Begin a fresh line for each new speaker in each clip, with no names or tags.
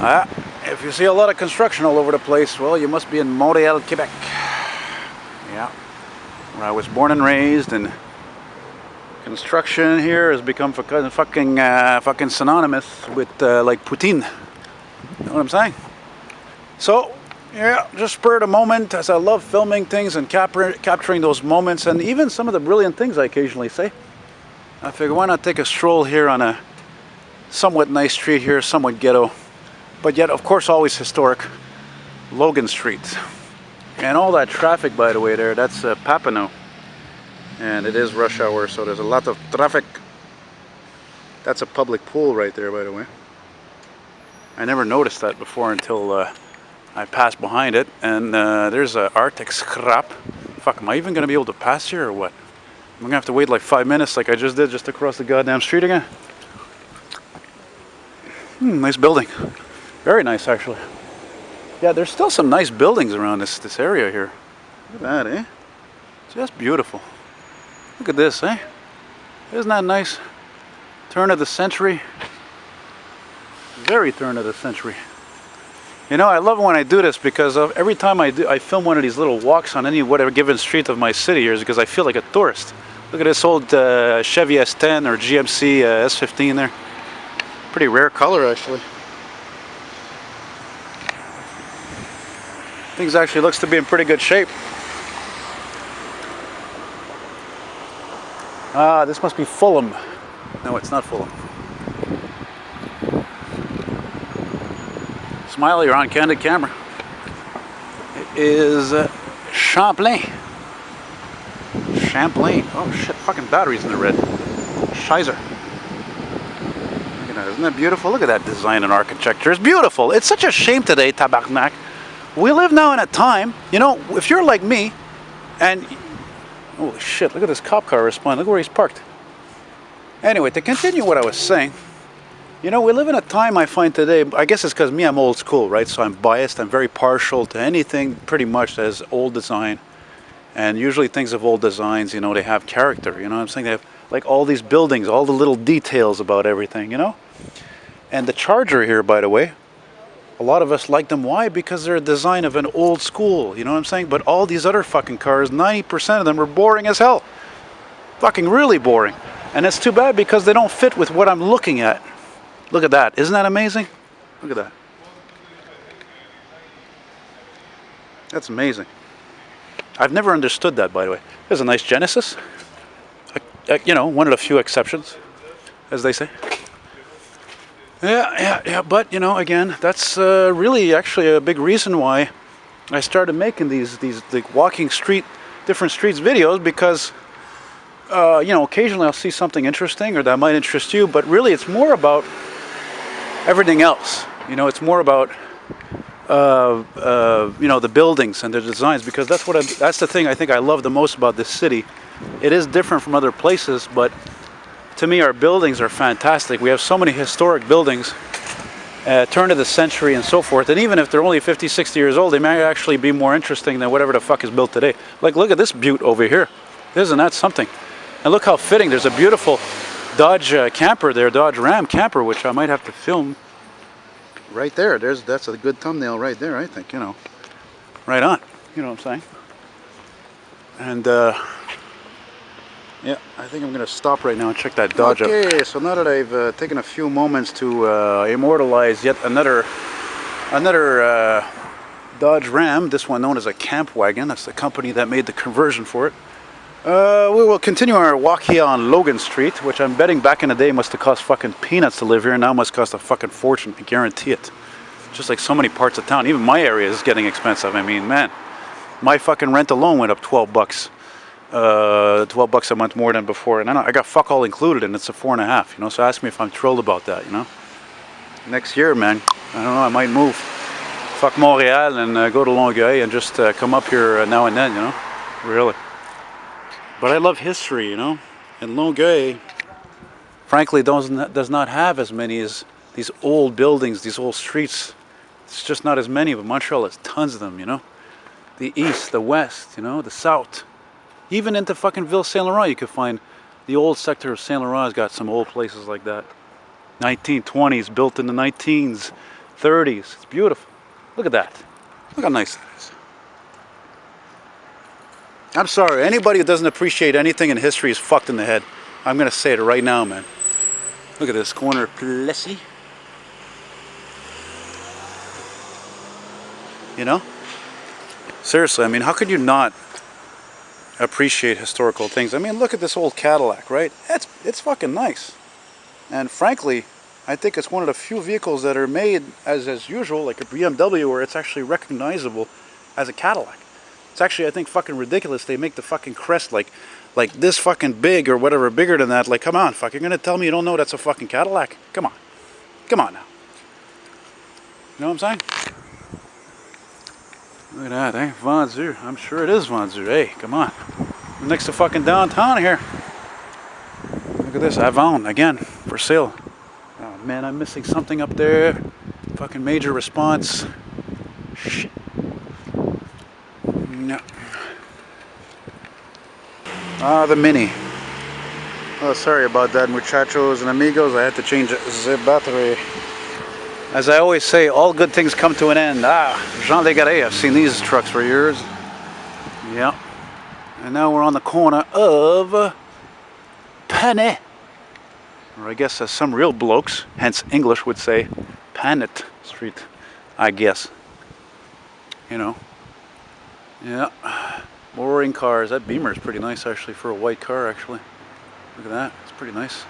If you see a lot of construction all over the place, well, you must be in Montreal, Quebec. Yeah, where I was born and raised, and construction here has become fucking synonymous with like Putin. You know what I'm saying? So, yeah, just spur of the moment, as I love filming things and capturing those moments, and even some of the brilliant things I occasionally say. I figure, why not take a stroll here on a somewhat nice street here, somewhat ghetto, but yet, of course, always historic, Logan Street. And all that traffic, by the way, there, that's Papineau. And it is rush hour, so there's a lot of traffic. That's a public pool right there, by the way. I never noticed that before until I passed behind it. And there's a Arctic scrap. Fuck, am I even going to be able to pass here or what? I'm going to have to wait like 5 minutes like I just did just across the goddamn street again. Nice building. Very nice, actually. Yeah, there's still some nice buildings around this area here. Look at that, eh? Just beautiful. Look at this, eh? Isn't that nice? Turn of the century. Very turn of the century. You know, I love when I do this because every time I film one of these little walks on any whatever given street of my city here is because I feel like a tourist. Look at this old Chevy S10 or GMC S15 there. Pretty rare color, actually. Things actually looks to be in pretty good shape. Ah, this must be Fulham. No, it's not Fulham. Smile, you're on candid camera. It is Champlain. Champlain. Oh shit, fucking batteries in the red. Shizer. Look at that, isn't that beautiful? Look at that design and architecture. It's beautiful. It's such a shame today, tabarnak. We live now in a time, you know, if you're like me, and holy shit, look at this cop car respond. Look where he's parked. Anyway, to continue what I was saying, you know, we live in a time I find today, I guess it's because me, I'm old school, right? So I'm biased, I'm very partial to anything pretty much that is old design. And usually things of old designs, you know, they have character, you know what I'm saying? They have like all these buildings, all the little details about everything, you know? And the Charger here, by the way, a lot of us like them. Why? Because they're a design of an old school, you know what I'm saying? But all these other fucking cars, 90% of them are boring as hell. Fucking really boring. And it's too bad because they don't fit with what I'm looking at. Look at that. Isn't that amazing? Look at that. That's amazing. I've never understood that, by the way. There's a nice Genesis. You know, one of the few exceptions, as they say. Yeah, but, you know, again, that's really actually a big reason why I started making these like walking different streets videos, because, you know, occasionally I'll see something interesting or that might interest you, but really it's more about everything else. You know, it's more about, you know, the buildings and the designs, because that's the thing I think I love the most about this city. It is different from other places, but to me, our buildings are fantastic. We have so many historic buildings, turn of the century and so forth. And even if they're only 50, 60 years old, they may actually be more interesting than whatever the fuck is built today. Like, look at this butte over here. Isn't that something? And look how fitting. There's a beautiful Dodge camper there, Dodge Ram camper, which I might have to film right there. That's a good thumbnail right there, I think, you know. Right on. You know what I'm saying? And, yeah, I think I'm going to stop right now and check that Dodge out. Okay, so now that I've taken a few moments to immortalize yet another Dodge Ram, this one known as a camp wagon, that's the company that made the conversion for it. We will continue our walk here on Logan Street, which I'm betting back in the day must have cost fucking peanuts to live here, and now must cost a fucking fortune, I guarantee it. Just like so many parts of town, even my area is getting expensive. I mean, man, my fucking rent alone went up 12 bucks. 12 bucks a month more than before, and I got fuck all included, and it's a 4.5, you know, so ask me if I'm thrilled about that, you know. Next year, man, I don't know, I might move. Fuck Montreal and go to Longueuil and just come up here now and then, you know, really. But I love history, you know, and Longueuil, frankly, does not have as many as these old buildings, these old streets. It's just not as many, but Montreal has tons of them, you know. The east, the west, you know, the south. Even into fucking Ville Saint Laurent, you could find the old sector of Saint Laurent has got some old places like that. 1920s, built in the 19s. 30s. It's beautiful. Look at that. Look how nice that is. I'm sorry, anybody who doesn't appreciate anything in history is fucked in the head. I'm gonna say it right now, man. Look at this corner, Plessis. You know? Seriously, I mean, how could you not appreciate historical things? I mean, look at this old Cadillac, right? It's fucking nice. And frankly, I think it's one of the few vehicles that are made as usual, like a BMW, where it's actually recognizable as a Cadillac. It's actually, I think, fucking ridiculous. They make the fucking crest like this fucking big or whatever, bigger than that. Like, come on, fuck, you're gonna tell me you don't know that's a fucking Cadillac? Come on. Come on now. You know what I'm saying? Look at that, eh? Vendu. I'm sure it is Vendu. Hey, come on. We're next to fucking downtown here. Look at this, Avon, again, for sale. Oh man, I'm missing something up there. Fucking major response. Shit. No. Ah, the Mini. Oh, sorry about that, muchachos and amigos. I had to change the battery. As I always say, all good things come to an end. Ah, Jean Legaret, I've seen these trucks for years. Yeah. And now we're on the corner of Panet. Or I guess as some real blokes, hence English, would say Panet Street, I guess. You know. Yeah. Boring cars. That Beamer is pretty nice actually for a white car actually. Look at that. It's pretty nice.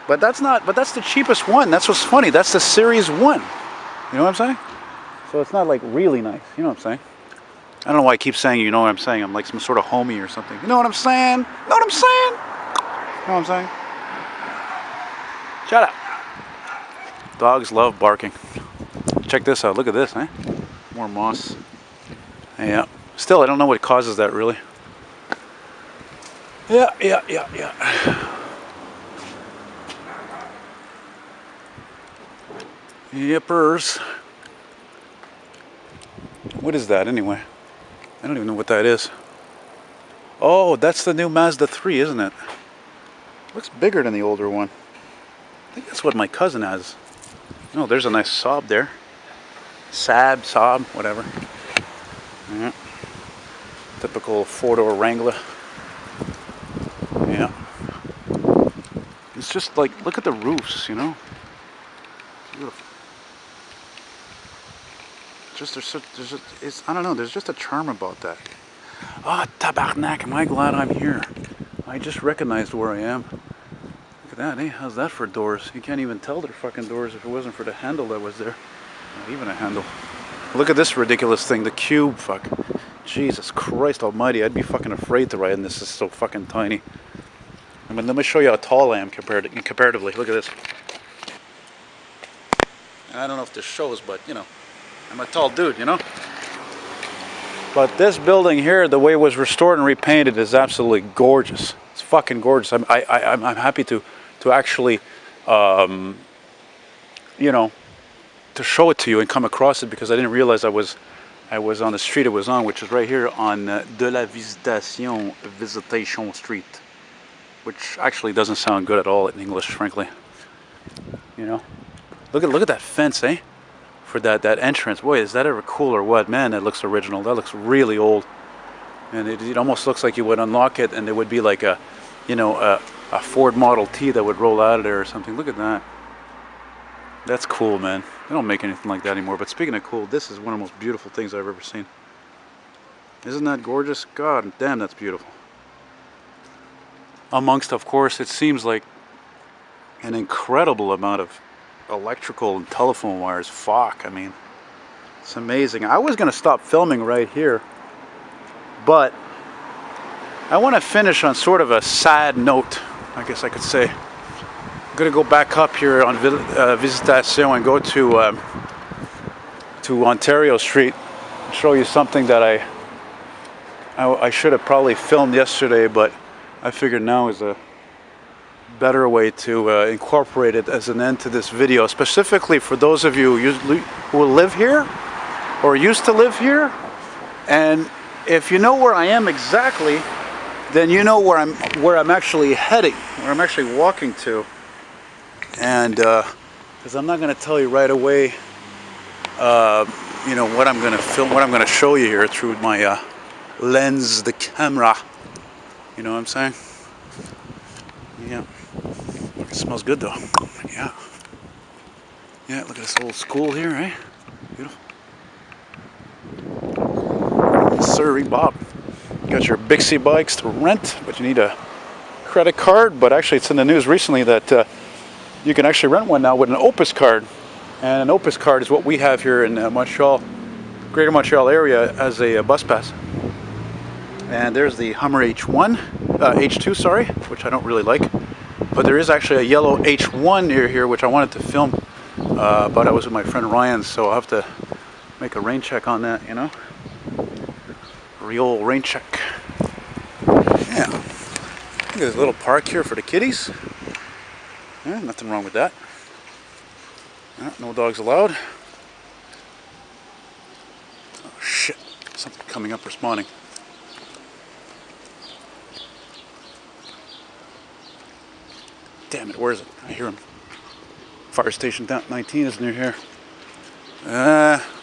But that's the cheapest one. That's what's funny. That's the Series 1. You know what I'm saying? So it's not like really nice. You know what I'm saying? I don't know why I keep saying you know what I'm saying. I'm like some sort of homie or something. You know what I'm saying? Know what I'm saying? You know what I'm saying? Shut up. Dogs love barking. Check this out. Look at this, eh? More moss. Yeah. Still, I don't know what causes that really. Yeah. Yippers. What is that anyway? I don't even know what that is. Oh, that's the new Mazda 3, isn't it? Looks bigger than the older one. I think that's what my cousin has. Oh, there's a nice Saab there. Saab, whatever. Yeah. Typical four-door Wrangler. Yeah. It's just like, look at the roofs, you know? Beautiful. I don't know, there's just a charm about that. Oh, tabarnak, am I glad I'm here. I just recognized where I am. Look at that, eh? How's that for doors? You can't even tell they're fucking doors if it wasn't for the handle that was there. Not even a handle. Look at this ridiculous thing, the Cube, fuck. Jesus Christ almighty, I'd be fucking afraid to ride in this. It's so fucking tiny. I mean, let me show you how tall I am comparatively. Look at this. I don't know if this shows, but, you know, I'm a tall dude, you know? But this building here, the way it was restored and repainted is absolutely gorgeous. It's fucking gorgeous. I'm happy to actually, you know, to show it to you and come across it because I didn't realize I was on the street it was on, which is right here on de la Visitation Street, which actually doesn't sound good at all in English, frankly. You know, look at that fence, eh? For that entrance. Boy, is that ever cool or what? Man, that looks original. That looks really old, and it almost looks like you would unlock it and there would be like a, you know, a Ford Model T that would roll out of there or something. Look at that. That's cool, man. They don't make anything like that anymore. But speaking of cool, this is one of the most beautiful things I've ever seen. Isn't that gorgeous? God damn, that's beautiful. Amongst, of course, it seems like an incredible amount of electrical and telephone wires. Fuck, I mean, it's amazing. I was going to stop filming right here, but I want to finish on sort of a sad note, I guess I could say. I'm going to go back up here on Visitation and go to Ontario Street and show you something that I should have probably filmed yesterday, but I figured now is a better way to incorporate it as an end to this video, specifically for those of you who live here or used to live here. And if you know where I am exactly, then you know where I'm actually heading, where I'm actually walking to. And because I'm not going to tell you right away you know, what I'm gonna film, what I'm gonna show you here through my lens, the camera. You know what I'm saying? Yeah. It smells good though. Yeah. Yeah, look at this old school here, eh? Beautiful. Sir, Bob. You got your Bixie bikes to rent, but you need a credit card. But actually, it's in the news recently that you can actually rent one now with an Opus card. And an Opus card is what we have here in Montreal, Greater Montreal area, as a bus pass. And there's the Hummer H2, sorry, which I don't really like. But there is actually a yellow H1 near here, which I wanted to film. But I was with my friend Ryan, so I'll have to make a rain check on that, you know? Real rain check. Yeah. Look at this little park here for the kiddies. Yeah, nothing wrong with that. Yeah, no dogs allowed. Oh shit. Something coming up responding. Damn it, where is it? I hear him. Fire station 19 is near here.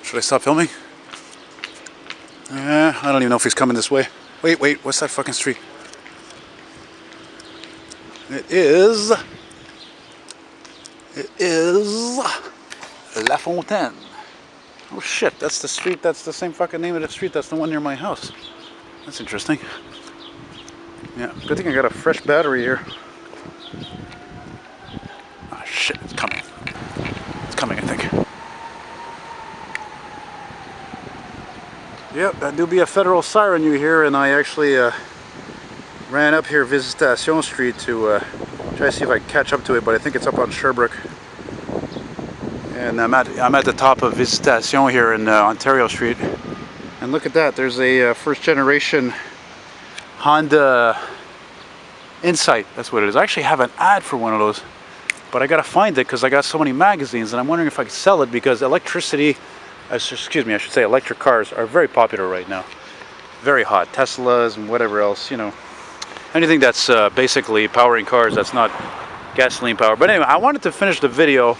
Should I stop filming? I don't even know if he's coming this way. Wait, what's that fucking street? It is La Fontaine. Oh shit, that's the street, that's the same fucking name of the street, that's the one near my house. That's interesting. Yeah, good thing I got a fresh battery here. Ah, shit, it's coming. It's coming, I think. Yep, that do be a federal siren you hear, and I actually ran up here Visitation Street to try to see if I can catch up to it, but I think it's up on Sherbrooke. And I'm at the top of Visitation here in Ontario Street. And look at that, there's a first generation Honda Insight, that's what it is. I actually have an ad for one of those, but I gotta find it because I got so many magazines, and I'm wondering if I could sell it because electric cars are very popular right now. Very hot. Teslas and whatever else, you know. Anything that's basically powering cars that's not gasoline powered. But anyway, I wanted to finish the video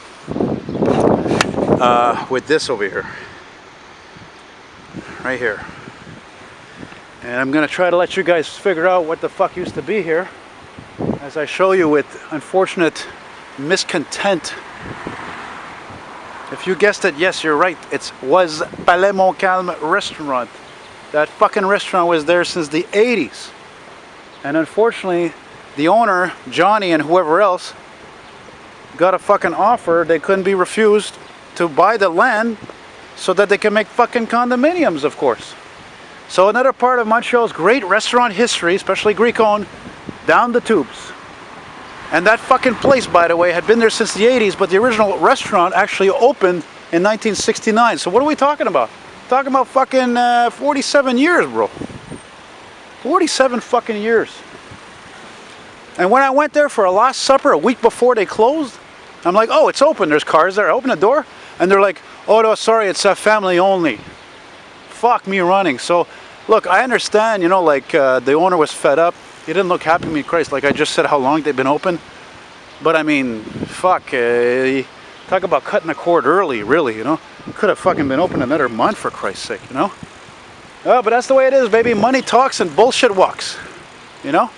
with this over here. Right here. And I'm going to try to let you guys figure out what the fuck used to be here, as I show you with unfortunate miscontent. If you guessed it, yes, you're right. It was Palais Montcalm restaurant. That fucking restaurant was there since the 80s. And unfortunately, the owner, Johnny, and whoever else got a fucking offer. They couldn't be refused to buy the land so that they can make fucking condominiums, of course. So another part of Montreal's great restaurant history, especially Greek-owned, down the tubes. And that fucking place, by the way, had been there since the 80s, but the original restaurant actually opened in 1969. So what are we talking about? Talking about fucking 47 years, bro. 47 fucking years. And when I went there for a Last Supper a week before they closed, I'm like, oh, it's open, there's cars there. I open the door, and they're like, oh no, sorry, it's family only. Fuck me running. So, look, I understand, you know, like the owner was fed up. He didn't look happy, me Christ, like I just said how long they've been open. But I mean, fuck, talk about cutting the cord early, really, you know. Could have fucking been open another month, for Christ's sake, you know. Oh, but that's the way it is, baby. Money talks and bullshit walks, you know.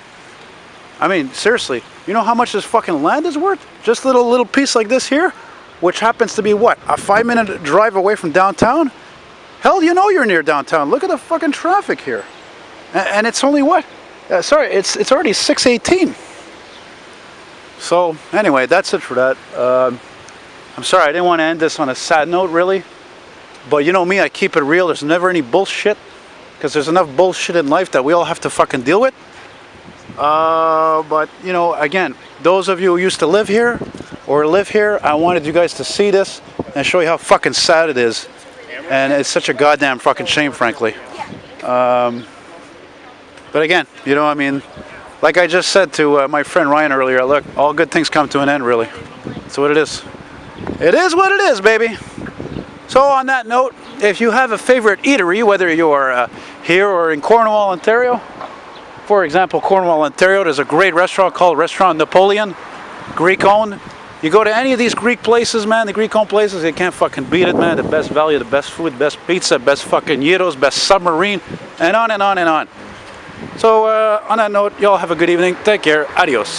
I mean, seriously, you know how much this fucking land is worth? Just a little piece like this here, which happens to be what, a 5-minute drive away from downtown? Hell, you know you're near downtown. Look at the fucking traffic here. And it's only what? Sorry, it's already 6:18. So anyway, that's it for that. I'm sorry, I didn't want to end this on a sad note, really. But you know me, I keep it real. There's never any bullshit, because there's enough bullshit in life that we all have to fucking deal with. But you know, again, those of you who used to live here or live here, I wanted you guys to see this and show you how fucking sad it is. And it's such a goddamn fucking shame, frankly. But again, you know, I mean, like I just said to my friend Ryan earlier, look, all good things come to an end, really. That's what it is. It is what it is, baby. So on that note, if you have a favorite eatery, whether you're here or in Cornwall, Ontario, for example, Cornwall, Ontario, there's a great restaurant called Restaurant Napoleon, Greek-owned. You go to any of these Greek places, man, the Greek home places, you can't fucking beat it, man. The best value, the best food, best pizza, best fucking gyros, best submarine, and on and on and on. So on that note, y'all have a good evening. Take care. Adios.